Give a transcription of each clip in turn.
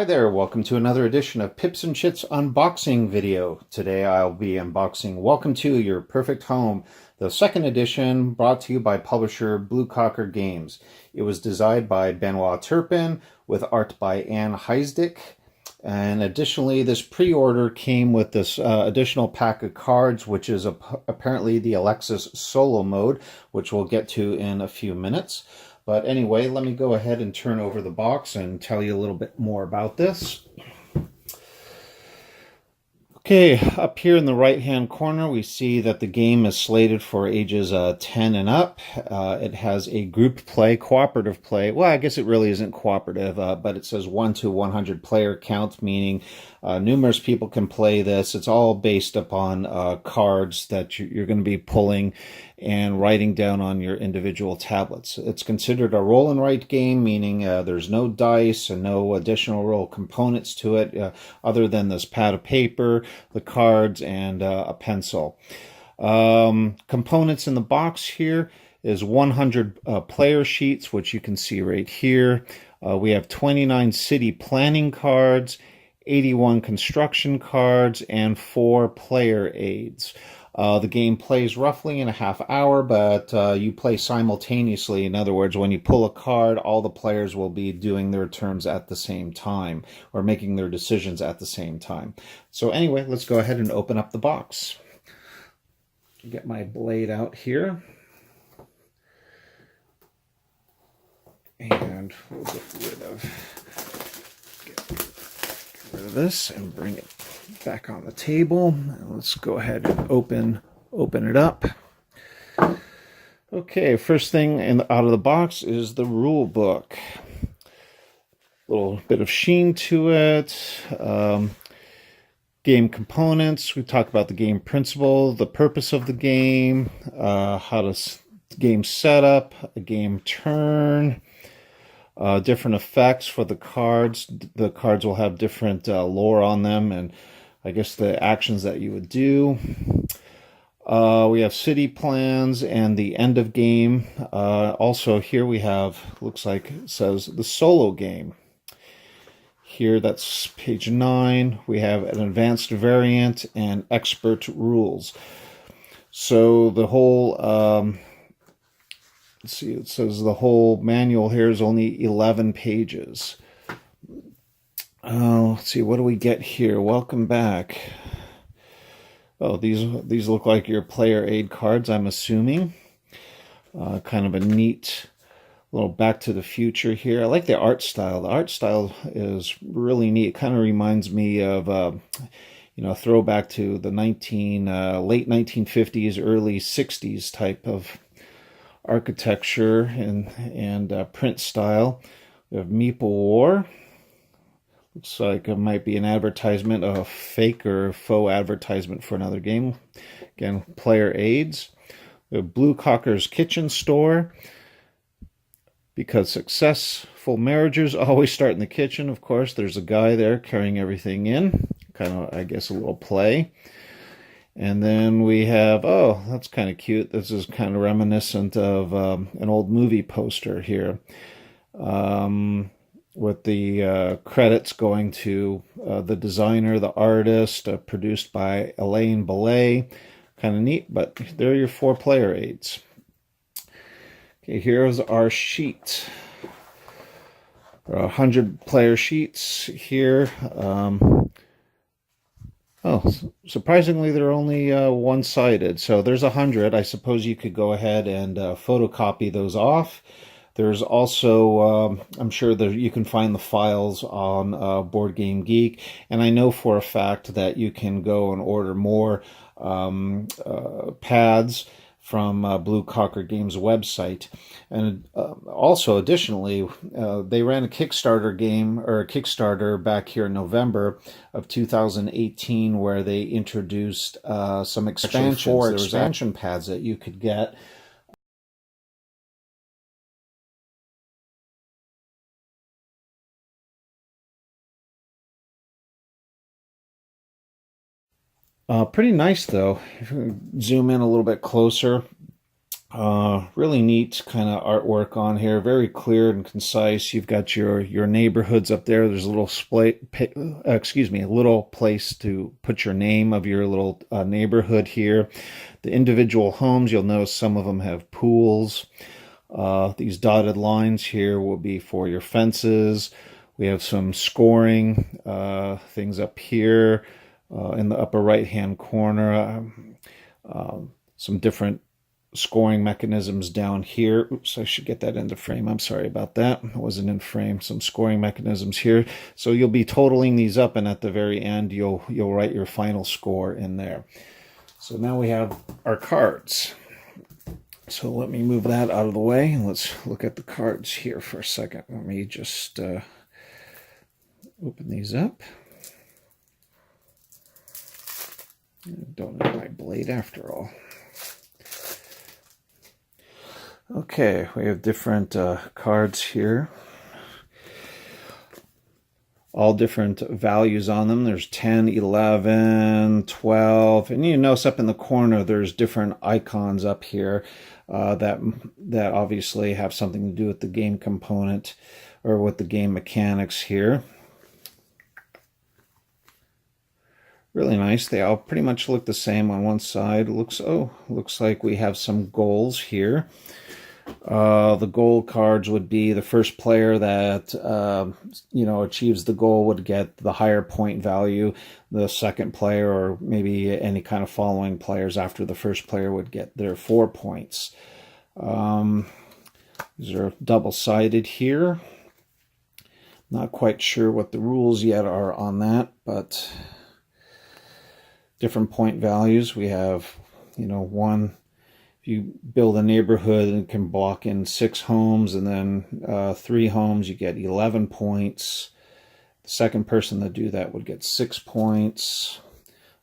Hi there, welcome to another edition of Pips-N-Chits unboxing video. Today I'll be unboxing Welcome to Your Perfect Home, the second edition brought to you by publisher Blue Cocker Games. It was designed by Benoit Turpin with art by Anne Heisdick. And additionally, this pre-order came with this additional pack of cards, which is apparently the Alexis Solo mode, which we'll get to in a few minutes. But anyway, let me go ahead and turn over the box and tell you a little bit more about this. Okay, up here in the right-hand corner, we see that the game is slated for ages 10 and up. It has a group play, cooperative play. Well, I guess it really isn't cooperative, but it says 1 to 100 player count, meaning numerous people can play this. It's all based upon cards that you're going to be pulling and writing down on your individual tablets. It's considered a roll and write game, meaning there's no dice and no additional roll components to it other than this pad of paper, the cards, and a pencil. Components in the box here is 100 player sheets, which you can see right here. We have 29 city planning cards, 81 construction cards, and 4 player aids. The game plays roughly in a half hour, but you play simultaneously. In other words, when you pull a card, all the players will be doing their turns at the same time, or making their decisions at the same time. So anyway, let's go ahead and open up the box. Get my blade out here. And we'll get rid of this and bring it back on the table. Let's go ahead and open it up. Okay, first thing out of the box is the rule book. A little bit of sheen to it. Game components. We talk about the game principle, the purpose of the game, how to game setup, a game turn. Different effects for the cards. The cards will have different lore on them, and I guess the actions that you would do. We have city plans and the end of game. Also here we have, looks like it says the solo game. Here that's page 9. We have an advanced variant and expert rules. So the whole let's see, it says the whole manual here is only 11 pages. Let's see, what do we get here? Welcome back. Oh, these look like your player aid cards, I'm assuming. Kind of a neat little Back to the Future here. I like the art style. The art style is really neat. It kind of reminds me of throwback to the late 1950s, early 60s type of architecture and print style. We have Meeple War. Looks like it might be an advertisement, a fake or faux advertisement for another game. Again, player aids. We have Blue Cocker's Kitchen Store, because successful marriages always start in the kitchen. Of course, there's a guy there carrying everything in. Kind of, I guess, a little play. And then we have, oh, that's kind of cute. This is kind of reminiscent of an old movie poster here, with the credits going to the designer, the artist, produced by Elaine Belay. Kind of neat, but there are your 4 player aids. Okay, here's our sheet. There are 100 player sheets here. Surprisingly, they're only one-sided. So there's 100. I suppose you could go ahead and photocopy those off. There's also, I'm sure that you can find the files on Board Game Geek. And I know for a fact that you can go and order more pads from Blue Cocker Games website. And also, additionally, they ran a Kickstarter back here in November of 2018 where they introduced some expansions. There was expansion pads that you could get. Pretty nice, though. If you zoom in a little bit closer, Really neat kind of artwork on here, very clear and concise. You've got your neighborhoods up there. There's a little a little place to put your name of your little neighborhood here. The individual homes, you'll notice some of them have pools. These dotted lines here will be for your fences. We have some scoring things up here in the upper right-hand corner. Some different scoring mechanisms down here. Oops, I should get that into frame. I'm sorry about that. It wasn't in frame. Some scoring mechanisms here. So you'll be totaling these up, and at the very end, you'll write your final score in there. So now we have our cards. So let me move that out of the way, and let's look at the cards here for a second. Let me just open these up. I don't need my blade after all. Okay, we have different cards here. All different values on them. There's 10, 11, 12, and you notice up in the corner there's different icons up here that obviously have something to do with the game component or with the game mechanics here. Really nice. They all pretty much look the same on one side. Looks like we have some goals here. The goal cards would be the first player that achieves the goal would get the higher point value. The second player, or maybe any kind of following players after the first player, would get their 4 points. These are double-sided here. Not quite sure what the rules yet are on that, but different point values. We have, one. If you build a neighborhood and can block in 6 homes and then 3 homes, you get 11 points. The second person to do that would get 6 points.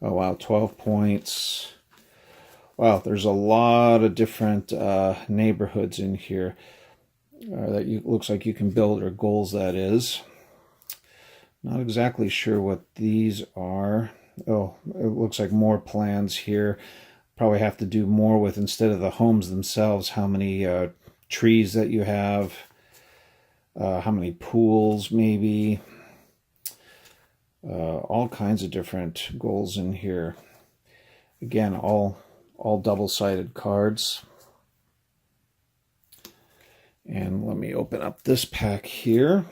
Oh wow, 12 points. Wow, there's a lot of different neighborhoods in here that looks like you can build, or goals that is. Not exactly sure what these are. Oh, it looks like more plans here. Probably have to do more with, instead of the homes themselves, how many trees that you have, how many pools maybe, all kinds of different goals in here. Again, all double-sided cards. And let me open up this pack here.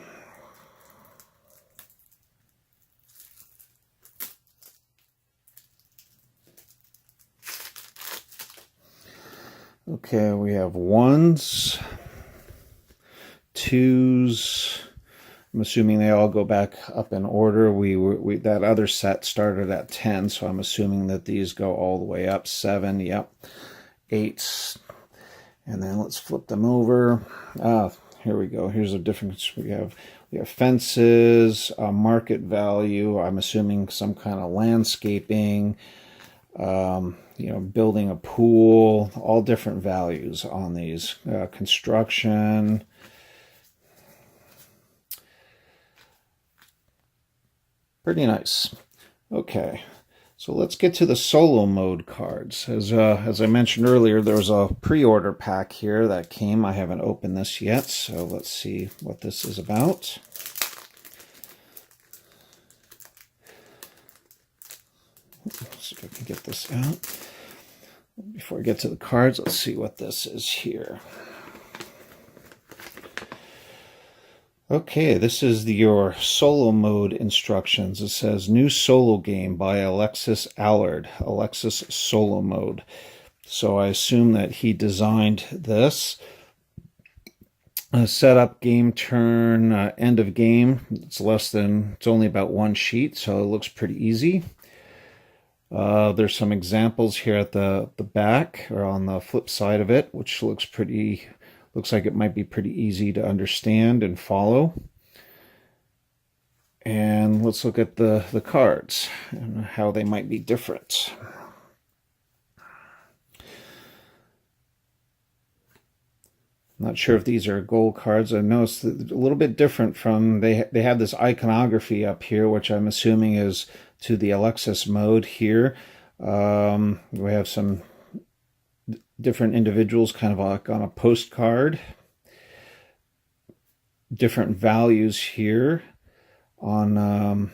Okay, we have 1s, 2s. I'm assuming they all go back up in order. That other set started at 10, so I'm assuming that these go all the way up. 7, yep. 8s. And then let's flip them over. Here we go. Here's a difference. We have fences, market value. I'm assuming some kind of landscaping. Building a pool, all different values on these. Construction. Pretty nice. Okay, so let's get to the solo mode cards. As I mentioned earlier, there was a pre-order pack here that came. I haven't opened this yet, so let's see what this is about. Let's see if I can get this out. Before I get to the cards, let's see what this is here. Okay, this is your solo mode instructions. It says, new solo game by Alexis Solo Mode. So I assume that he designed this. Setup, game turn, end of game. It's only about 1 sheet, so it looks pretty easy. There's some examples here at the back, or on the flip side of it, which looks like it might be pretty easy to understand and follow. And let's look at the cards and how they might be different. Not sure if these are gold cards. I noticed that a little bit different from, they have this iconography up here, which I'm assuming is to the Alexis mode here. We have some different individuals kind of like on a postcard. Different values here on,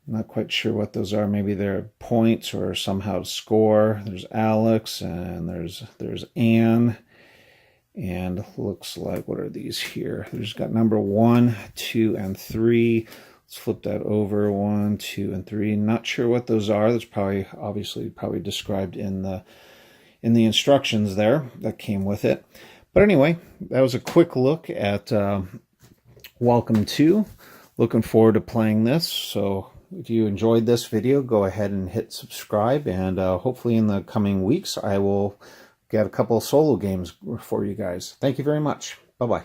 not quite sure what those are. Maybe they're points or somehow to score. There's Alex and there's Anne. And looks like, what are these here? There's got number 1, 2, and 3. Let's flip that over. 1, 2, and 3. Not sure what those are. That's obviously described in the instructions there that came with it. But anyway, that was a quick look at Welcome to. Looking forward to playing this. So if you enjoyed this video, go ahead and hit subscribe, and hopefully in the coming weeks I will get a couple of solo games for you guys. Thank you very much. Bye-bye.